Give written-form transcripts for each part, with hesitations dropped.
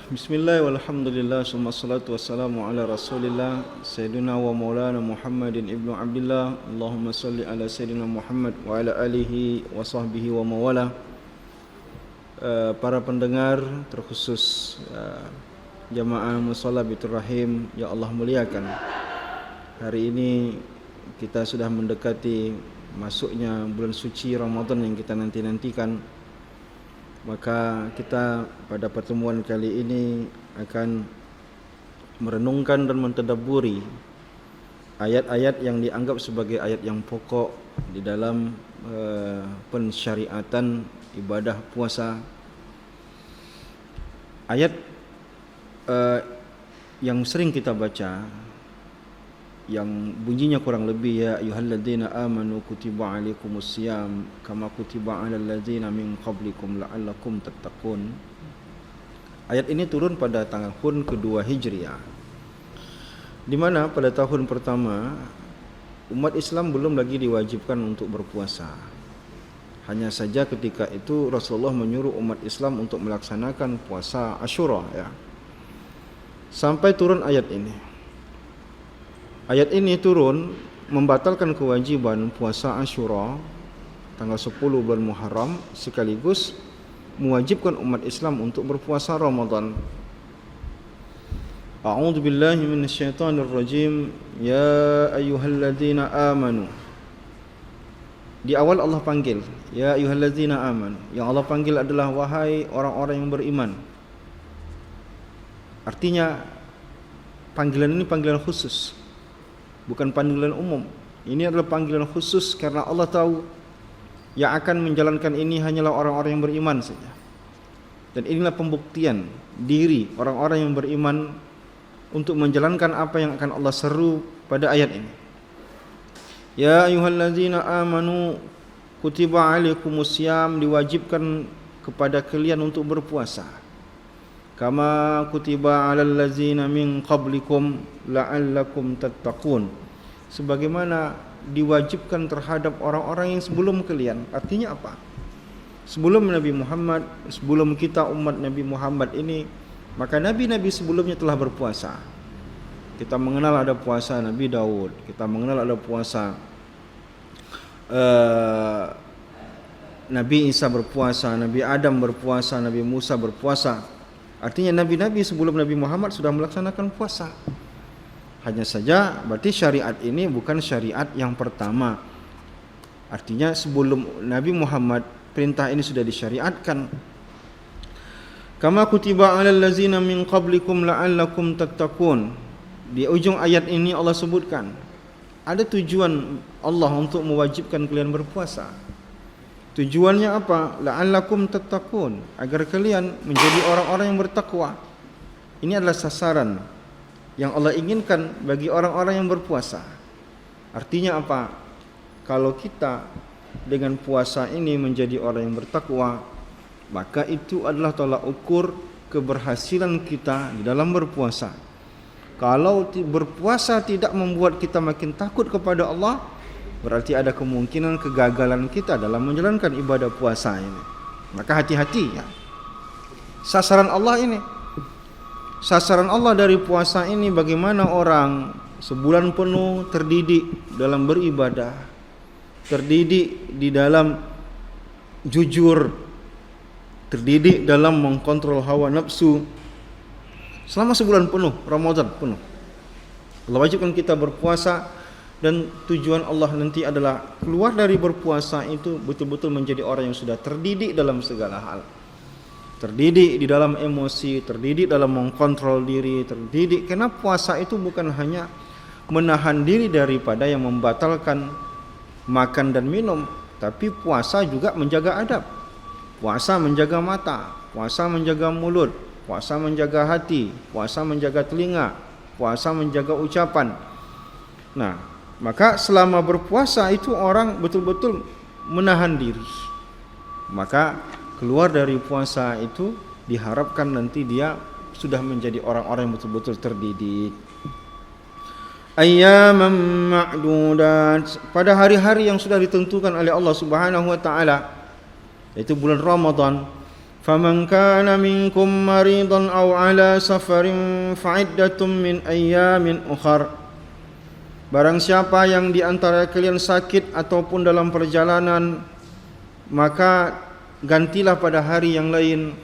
Bismillah walhamdulillah summa salatu wassalamu ala rasulillah Sayyidina wa maulana Muhammadin ibnu Abdillah. Allahumma salli ala Sayyidina Muhammad wa ala alihi wa sahbihi wa mawala. Para pendengar terkhusus jamaah musalla Baitur Rahim ya Allah muliakan. Hari ini kita sudah mendekati masuknya bulan suci Ramadan yang kita nanti-nantikan. Maka kita pada pertemuan kali ini akan merenungkan dan mentadabburi ayat-ayat yang dianggap sebagai ayat yang pokok di dalam pensyariatan ibadah puasa. Ayat yang sering kita baca, yang bunyinya kurang lebih ya ayyuhalladzina amanu kutiba alaikumusiyam kama kutiba alal ladzina min qablikum la'allakum tattaqun. Ayat ini turun pada tahun kedua Hijriah, di mana pada tahun pertama umat Islam belum lagi diwajibkan untuk berpuasa. Hanya saja ketika itu Rasulullah menyuruh umat Islam untuk melaksanakan puasa Asyura ya. Sampai turun ayat ini. Ayat ini turun membatalkan kewajiban puasa Asyura tanggal 10 bulan Muharram, sekaligus mewajibkan umat Islam untuk berpuasa Ramadan. A'udzu billahi minasyaitonir rajim. Ya ayyuhalladzina amanu. Di awal Allah panggil, ya ayyuhalladzina amanu. Yang Allah panggil adalah wahai orang-orang yang beriman. Artinya panggilan ini panggilan khusus, bukan panggilan umum. Ini adalah panggilan khusus karena Allah tahu yang akan menjalankan ini hanyalah orang-orang yang beriman saja. Dan inilah pembuktian diri orang-orang yang beriman untuk menjalankan apa yang akan Allah seru pada ayat ini. Ya ayyuhalladzina amanu kutiba alaikumusiyam, diwajibkan kepada kalian untuk berpuasa. Kama kutiba alal ladzina min qablikum la'allakum tattaqun, sebagaimana diwajibkan terhadap orang-orang yang sebelum kalian. Artinya apa? Sebelum Nabi Muhammad, sebelum kita umat Nabi Muhammad ini, maka nabi-nabi sebelumnya telah berpuasa. Kita mengenal ada puasa Nabi Daud, kita mengenal ada puasa Nabi Isa berpuasa, Nabi Adam berpuasa, Nabi Musa berpuasa. Artinya nabi-nabi sebelum Nabi Muhammad sudah melaksanakan puasa. Hanya saja berarti syariat ini bukan syariat yang pertama. Artinya sebelum Nabi Muhammad perintah ini sudah disyariatkan. Kama kutiba alal ladzina min qablikum la'allakum tattaqun. Di ujung ayat ini Allah sebutkan ada tujuan Allah untuk mewajibkan kalian berpuasa. Tujuannya apa? La'allakum tattaqun, agar kalian menjadi orang-orang yang bertakwa. Ini adalah sasaran yang Allah inginkan bagi orang-orang yang berpuasa. Artinya apa? Kalau kita dengan puasa ini menjadi orang yang bertakwa, maka itu adalah tolak ukur keberhasilan kita di dalam berpuasa. Kalau berpuasa tidak membuat kita makin takut kepada Allah, berarti ada kemungkinan kegagalan kita dalam menjalankan ibadah puasa ini. Maka hati-hati ya. Sasaran Allah ini, sasaran Allah dari puasa ini bagaimana orang sebulan penuh terdidik dalam beribadah, terdidik di dalam jujur, terdidik dalam mengkontrol hawa nafsu selama sebulan penuh, Ramadan penuh. Allah wajibkan kita berpuasa. Dan tujuan Allah nanti adalah keluar dari berpuasa itu betul-betul menjadi orang yang sudah terdidik dalam segala hal. Terdidik di dalam emosi, terdidik dalam mengkontrol diri, terdidik. Karena puasa itu bukan hanya menahan diri daripada yang membatalkan makan dan minum, tapi puasa juga menjaga adab. Puasa menjaga mata, puasa menjaga mulut, puasa menjaga hati, puasa menjaga telinga, puasa menjaga ucapan. Nah, maka selama berpuasa itu orang betul-betul menahan diri. Maka keluar dari puasa itu diharapkan nanti dia sudah menjadi orang-orang yang betul-betul terdidik. Ayyaman ma'dudat, pada hari-hari yang sudah ditentukan oleh Allah Subhanahu wa taala, yaitu bulan Ramadan. Faman kana minkum maridan aw ala safarin fa'iddatun min ayyamin ukhar. Barang siapa yang di antara kalian sakit ataupun dalam perjalanan, maka gantilah pada hari yang lain.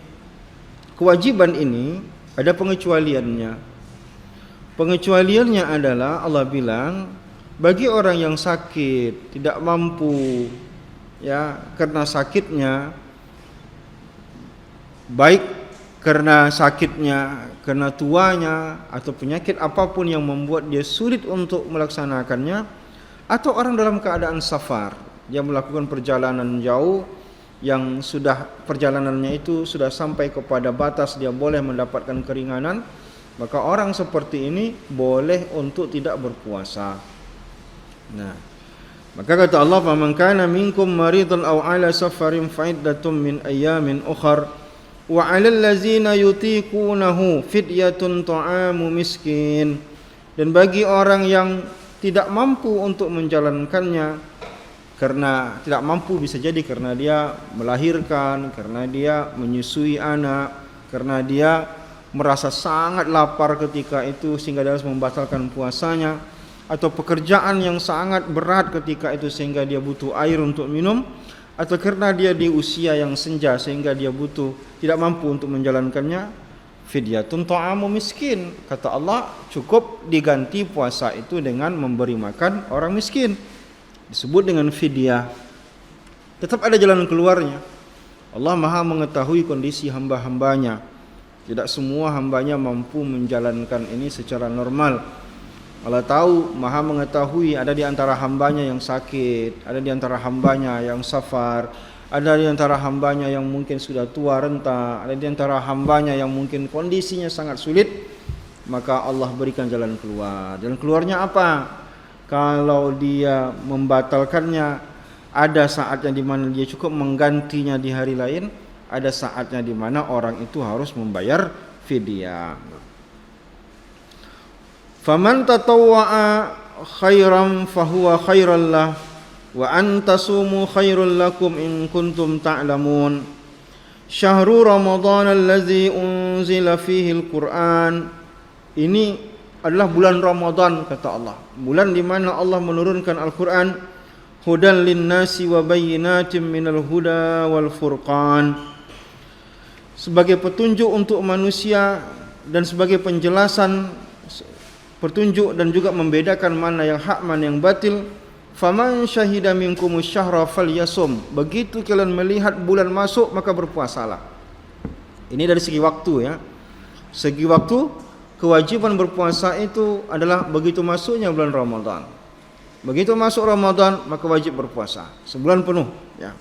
Kewajiban ini ada pengecualiannya. Pengecualiannya adalah Allah bilang bagi orang yang sakit, tidak mampu ya karena sakitnya, baik karena sakitnya, karena tuanya, atau penyakit apapun yang membuat dia sulit untuk melaksanakannya, atau orang dalam keadaan safar, dia melakukan perjalanan jauh yang sudah perjalanannya itu sudah sampai kepada batas dia boleh mendapatkan keringanan, maka orang seperti ini boleh untuk tidak berpuasa. Nah, maka kata Allah, "Faman kana minkum maridan aw ala safarin fa'iddatun min ayyamin ukhar." Wa 'alal ladzina yutiqunahu fidyatun ta'amu miskin. Dan bagi orang yang tidak mampu untuk menjalankannya, karena tidak mampu bisa jadi karena dia melahirkan, karena dia menyusui anak, karena dia merasa sangat lapar ketika itu sehingga dia harus membatalkan puasanya, atau pekerjaan yang sangat berat ketika itu sehingga dia butuh air untuk minum, atau karena dia di usia yang senja sehingga dia tidak mampu untuk menjalankannya, fidyatun ta'amu miskin. Kata Allah, cukup diganti puasa itu dengan memberi makan orang miskin. Disebut dengan fidyah. Tetap ada jalan keluarnya. Allah Maha mengetahui kondisi hamba-hambanya. Tidak semua hambanya mampu menjalankan ini secara normal. Allah tahu, Maha mengetahui ada di antara hambanya yang sakit, ada di antara hambanya yang safar, ada di antara hambanya yang mungkin sudah tua renta, ada di antara hambanya yang mungkin kondisinya sangat sulit. Maka Allah berikan jalan keluar. Jalan keluarnya apa? Kalau dia membatalkannya, ada saatnya di mana dia cukup menggantinya di hari lain, ada saatnya di mana orang itu harus membayar fidyah. Faman tatawwa'a khairan fahuwa khairal lah wa an tasumu khairul lakum in kuntum ta'lamun. Syahrul Ramadan allazi unzila fihi al-Qur'an. Ini adalah bulan Ramadan, kata Allah. Bulan di mana Allah menurunkan Al-Qur'an. Hudan lin-nasi wa bayyinatin minal huda wal furqan. Sebagai petunjuk untuk manusia dan sebagai penjelasan, petunjuk dan juga membedakan mana yang hak, mana yang batil. Faman syahida minkumus syahra falyasum. Begitu kalian melihat bulan masuk, maka berpuasalah. Ini dari segi waktu ya. Segi waktu, kewajiban berpuasa itu adalah begitu masuknya bulan Ramadan. Begitu masuk Ramadan, maka wajib berpuasa sebulan penuh ya.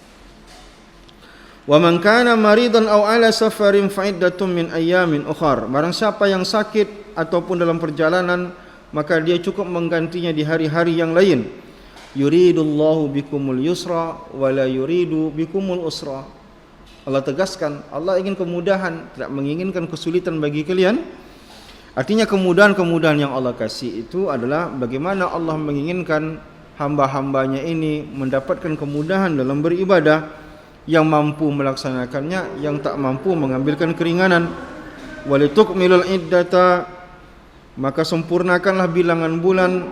Wa man kana maridan aw ala safarin fa'iddatun min ayyamin ukhar. Barang siapa yang sakit ataupun dalam perjalanan, maka dia cukup menggantinya di hari-hari yang lain. Yuridullahu bikumul yusra wa la yuridu bikumul usra. Allah tegaskan, Allah ingin kemudahan, tidak menginginkan kesulitan bagi kalian. Artinya kemudahan-kemudahan yang Allah kasih itu adalah bagaimana Allah menginginkan hamba-hambanya ini mendapatkan kemudahan dalam beribadah, yang mampu melaksanakannya, yang tak mampu mengambilkan keringanan. Walitukmilul iddata, maka sempurnakanlah bilangan bulan.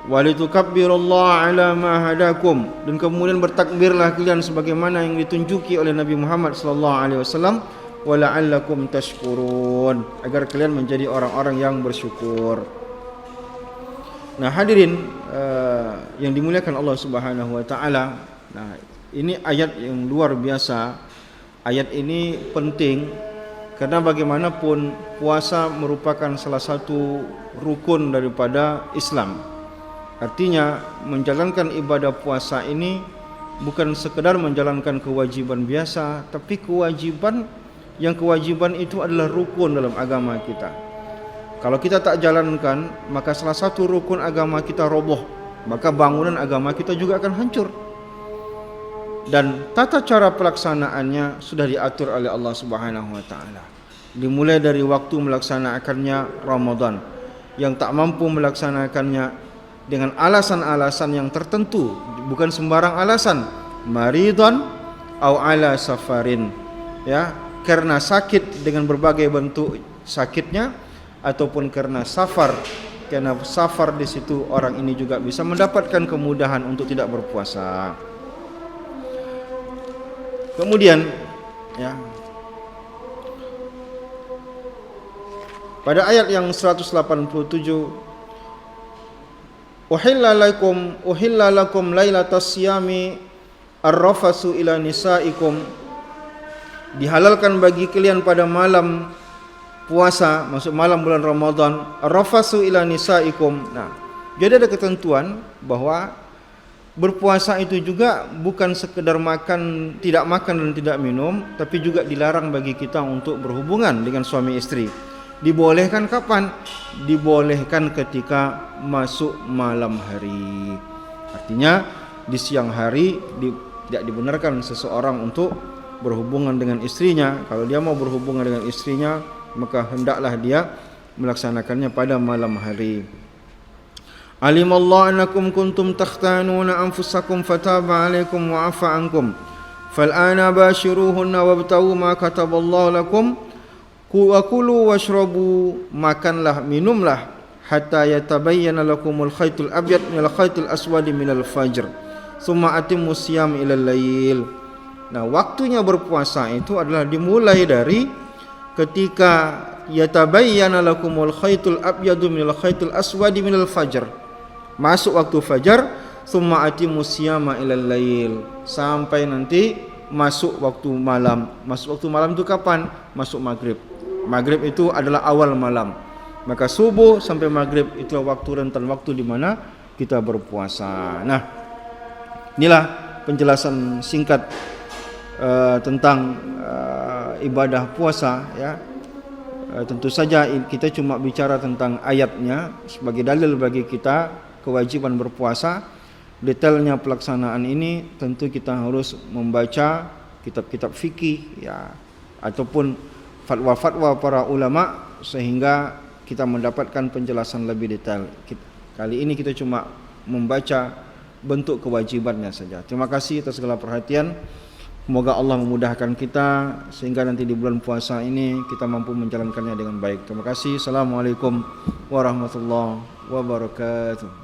Walitukabbirullaha ala ma hadakum, dan kemudian bertakbirlah kalian sebagaimana yang ditunjuki oleh Nabi Muhammad sallallahu alaihi wasallam. Wala'allakum tashkurun, agar kalian menjadi orang-orang yang bersyukur. Nah, hadirin yang dimuliakan Allah Subhanahu wa taala. Nah, ini ayat yang luar biasa. Ayat ini penting karena bagaimanapun puasa merupakan salah satu rukun daripada Islam. Artinya menjalankan ibadah puasa ini bukan sekedar menjalankan kewajiban biasa, tapi kewajiban itu adalah rukun dalam agama kita. Kalau kita tak jalankan, maka salah satu rukun agama kita roboh, maka bangunan agama kita juga akan hancur. Dan tata cara pelaksanaannya sudah diatur oleh Allah Subhanahu wa taala. Dimulai dari waktu melaksanakannya Ramadan. Yang tak mampu melaksanakannya dengan alasan-alasan yang tertentu, bukan sembarang alasan, maridon au ala safarin, ya, karena sakit dengan berbagai bentuk sakitnya, ataupun karena safar. Karena safar di situ orang ini juga bisa mendapatkan kemudahan untuk tidak berpuasa. Kemudian ya, pada ayat yang 187, uhilla lakum lailatas siyami ar-rafasu ila nisaikum, dihalalkan bagi kalian pada malam puasa, maksud malam bulan Ramadan, ar-rafasu ila nisaikum. Nah, jadi ada ketentuan bahwa berpuasa itu juga bukan sekedar makan, tidak makan dan tidak minum, tapi juga dilarang bagi kita untuk berhubungan dengan suami istri. Dibolehkan kapan? Dibolehkan ketika masuk malam hari. Artinya di siang hari tidak dibenarkan seseorang untuk berhubungan dengan istrinya. Kalau dia mau berhubungan dengan istrinya, maka hendaklah dia melaksanakannya pada malam hari. Alimallahu annakum kuntum takhtanuna anfusakum fataba alaikum wa afa ankum. Fal'ana bashiruhunna wabtagu ma kataballahu lakum. Wa kulu washrabu, makanlah minumlah, hatta yatabayyana lakumul khaytul abyad minal khaytil aswadi minal fajr, summa atimmu siyam ilal lail. Nah, waktunya berpuasa itu adalah dimulai dari ketika yatabayyana lakumul khaytul abyadu minal khaytil aswadi minal fajr, masuk waktu fajar, summa atimmu siyama ilal lail, sampai nanti masuk waktu malam. Masuk waktu malam itu kapan? Masuk maghrib. Maghrib itu adalah awal malam. Maka subuh sampai maghrib itu waktu rentan waktu di mana kita berpuasa. Nah, inilah penjelasan singkat tentang ibadah puasa ya. Tentu saja kita cuma bicara tentang ayatnya sebagai dalil bagi kita kewajiban berpuasa. Detailnya pelaksanaan ini tentu kita harus membaca kitab-kitab fikih ya, ataupun fatwa-fatwa para ulama, sehingga kita mendapatkan penjelasan lebih detail. Kali ini kita cuma membaca bentuk kewajibannya saja. Terima kasih atas segala perhatian. Semoga Allah memudahkan kita sehingga nanti di bulan puasa ini kita mampu menjalankannya dengan baik. Terima kasih. Assalamualaikum warahmatullahi wabarakatuh.